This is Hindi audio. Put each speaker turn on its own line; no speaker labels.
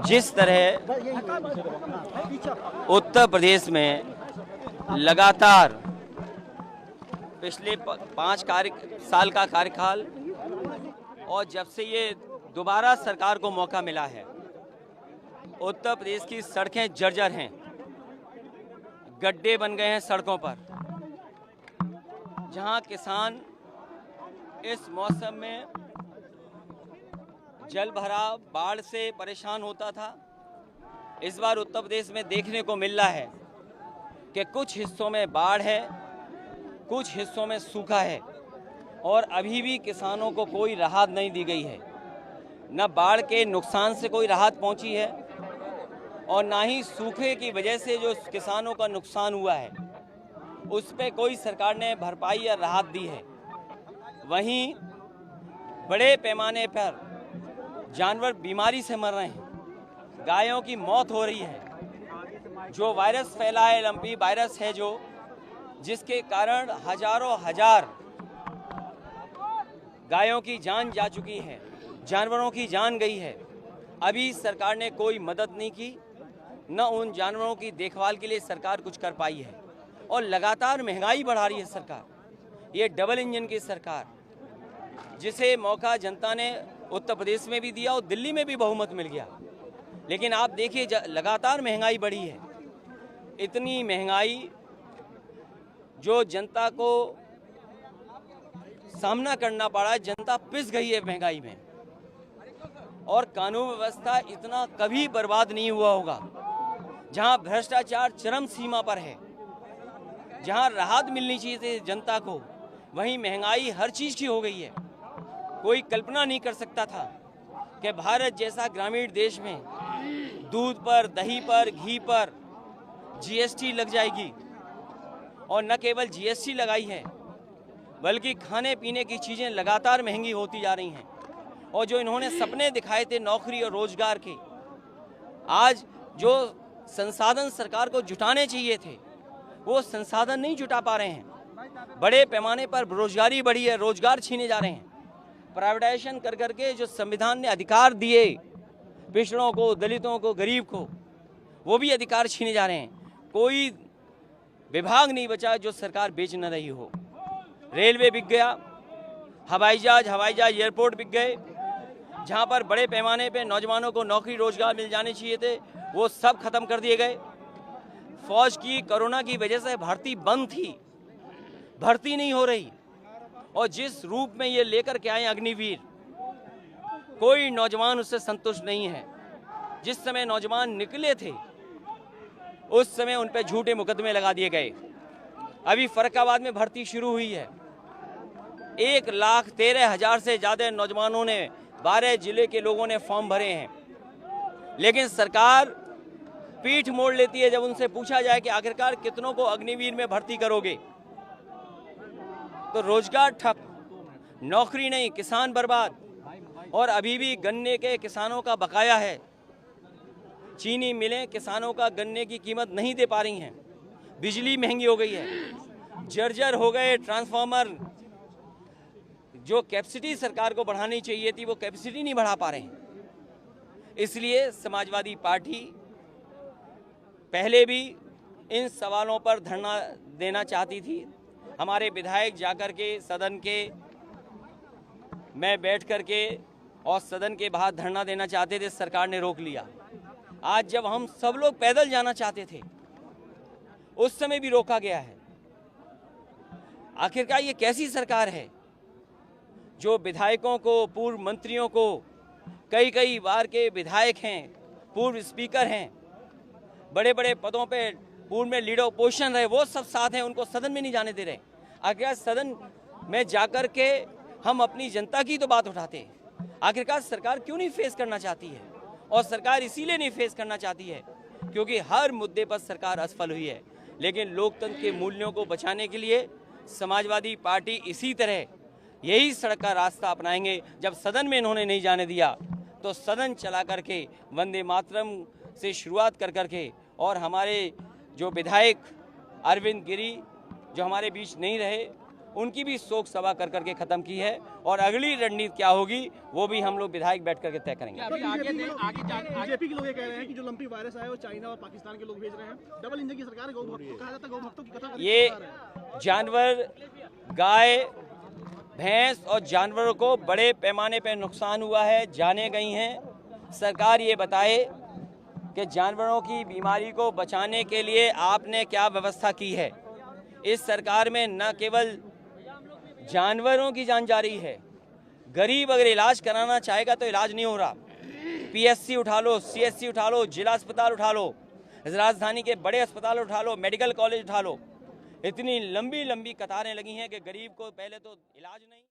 जिस तरह उत्तर प्रदेश में लगातार पिछले 5 साल का कार्यकाल और जब से ये दोबारा सरकार को मौका मिला है, उत्तर प्रदेश की सड़कें जर्जर हैं, गड्ढे बन गए हैं सड़कों पर। जहां किसान इस मौसम में जल भराव, बाढ़ से परेशान होता था, इस बार उत्तर प्रदेश में देखने को मिल रहा है कि कुछ हिस्सों में बाढ़ है, कुछ हिस्सों में सूखा है और अभी भी किसानों को कोई राहत नहीं दी गई है। न बाढ़ के नुकसान से कोई राहत पहुंची है और ना ही सूखे की वजह से जो किसानों का नुकसान हुआ है उस पर कोई सरकार ने भरपाई या राहत दी है। वहीं बड़े पैमाने पर जानवर बीमारी से मर रहे हैं, गायों की मौत हो रही है। जो वायरस फैला है, लंपी वायरस है जो, जिसके कारण हजारों हजार गायों की जान जा चुकी है, जानवरों की जान गई है। अभी सरकार ने कोई मदद नहीं की, न उन जानवरों की देखभाल के लिए सरकार कुछ कर पाई है और लगातार महंगाई बढ़ा रही है सरकार। ये डबल इंजन की सरकार, जिसे मौका जनता ने उत्तर प्रदेश में भी दिया और दिल्ली में भी बहुमत मिल गया, लेकिन आप देखिए लगातार महंगाई बढ़ी है। इतनी महंगाई जो जनता को सामना करना पड़ा है, जनता पिस गई है महंगाई में। और कानून व्यवस्था इतना कभी बर्बाद नहीं हुआ होगा। जहां भ्रष्टाचार चरम सीमा पर है, जहां राहत मिलनी चाहिए थी जनता को, वहीं महंगाई हर चीज की हो गई है। कोई कल्पना नहीं कर सकता था कि भारत जैसा ग्रामीण देश में दूध पर, दही पर, घी पर जीएसटी लग जाएगी। और न केवल जीएसटी लगाई है, बल्कि खाने पीने की चीज़ें लगातार महंगी होती जा रही हैं। और जो इन्होंने सपने दिखाए थे नौकरी और रोजगार के, आज जो संसाधन सरकार को जुटाने चाहिए थे वो संसाधन नहीं जुटा पा रहे हैं। बड़े पैमाने पर बेरोजगारी बढ़ी है, रोजगार छीने जा रहे हैं। प्राइवेटाइजेशन कर करके जो संविधान ने अधिकार दिए पिछड़ों को, दलितों को, गरीब को, वो भी अधिकार छीने जा रहे हैं। कोई विभाग नहीं बचा जो सरकार बेच न रही हो। रेलवे बिक गया, हवाई जहाज एयरपोर्ट बिक गए। जहां पर बड़े पैमाने पे नौजवानों को नौकरी रोजगार मिल जाने चाहिए थे, वो सब खत्म कर दिए गए। फौज की कोरोना की वजह से भर्ती बंद थी, भर्ती नहीं हो रही। और जिस रूप में ये लेकर के आए अग्निवीर, कोई नौजवान उससे संतुष्ट नहीं है। जिस समय नौजवान निकले थे उस समय उन पर झूठे मुकदमे लगा दिए गए। अभी फर्रुखाबाद में भर्ती शुरू हुई है। 1,13,000 से ज्यादा नौजवानों ने, 12 जिले के लोगों ने फॉर्म भरे हैं, लेकिन सरकार पीठ मोड़ लेती है जब उनसे पूछा जाए कि आखिरकार कितनों को अग्निवीर में भर्ती करोगे। तो रोजगार ठप, नौकरी नहीं, किसान बर्बाद। और अभी भी गन्ने के किसानों का बकाया है। चीनी मिलें किसानों का गन्ने की कीमत नहीं दे पा रही हैं। बिजली महंगी हो गई है, जर्जर हो गए ट्रांसफार्मर। जो कैपेसिटी सरकार को बढ़ानी चाहिए थी वो कैपेसिटी नहीं बढ़ा पा रहे हैं। इसलिए समाजवादी पार्टी पहले भी इन सवालों पर धरना देना चाहती थी। हमारे विधायक जाकर के सदन के में बैठ कर के और सदन के बाहर धरना देना चाहते थे, सरकार ने रोक लिया। आज जब हम सब लोग पैदल जाना चाहते थे उस समय भी रोका गया है। आखिरकार ये कैसी सरकार है जो विधायकों को, पूर्व मंत्रियों को, कई बार के विधायक हैं, पूर्व स्पीकर हैं, बड़े बड़े पदों पे पूर्व में लीडर ओपोजिशन रहे, वो सब साथ हैं, उनको सदन में नहीं जाने दे रहे। आखिरकार सदन में जाकर के हम अपनी जनता की तो बात उठाते हैं। आखिरकार सरकार क्यों नहीं फेस करना चाहती है? और सरकार इसीलिए नहीं फेस करना चाहती है क्योंकि हर मुद्दे पर सरकार असफल हुई है। लेकिन लोकतंत्र के मूल्यों को बचाने के लिए समाजवादी पार्टी इसी तरह यही सड़क का रास्ता अपनाएंगे। जब सदन में इन्होंने नहीं जाने दिया तो सदन चला करके वंदे मातरम से शुरुआत कर करके, और हमारे जो विधायक अरविंद गिरी जो हमारे बीच नहीं रहे, उनकी भी शोक सभा कर करके खत्म की है। और अगली रणनीति क्या होगी वो भी हम लोग विधायक बैठ करके तय करेंगे।
बीजेपी के लोग ये कह रहे हैं कि जो लंपी वायरस आया वो चाइना और पाकिस्तान के लोग भेज रहे हैं। डबल इंजन की सरकार है, कहा जाता है गौ भक्तों की कथा।
ये जानवर, गाय, भैंस और जानवरों को बड़े पैमाने पर नुकसान हुआ है, जाने गई हैं। सरकार ये बताए कि जानवरों की बीमारी को बचाने के लिए आपने क्या व्यवस्था की है। इस सरकार में न केवल जानवरों की जान जा रही है, गरीब अगर इलाज कराना चाहेगा तो इलाज नहीं हो रहा। पीएससी उठा लो, सीएससी उठा लो, जिला अस्पताल उठा लो, राजधानी के बड़े अस्पताल उठा लो, मेडिकल कॉलेज उठा लो, इतनी लंबी लंबी कतारें लगी हैं कि गरीब को पहले तो इलाज नहीं।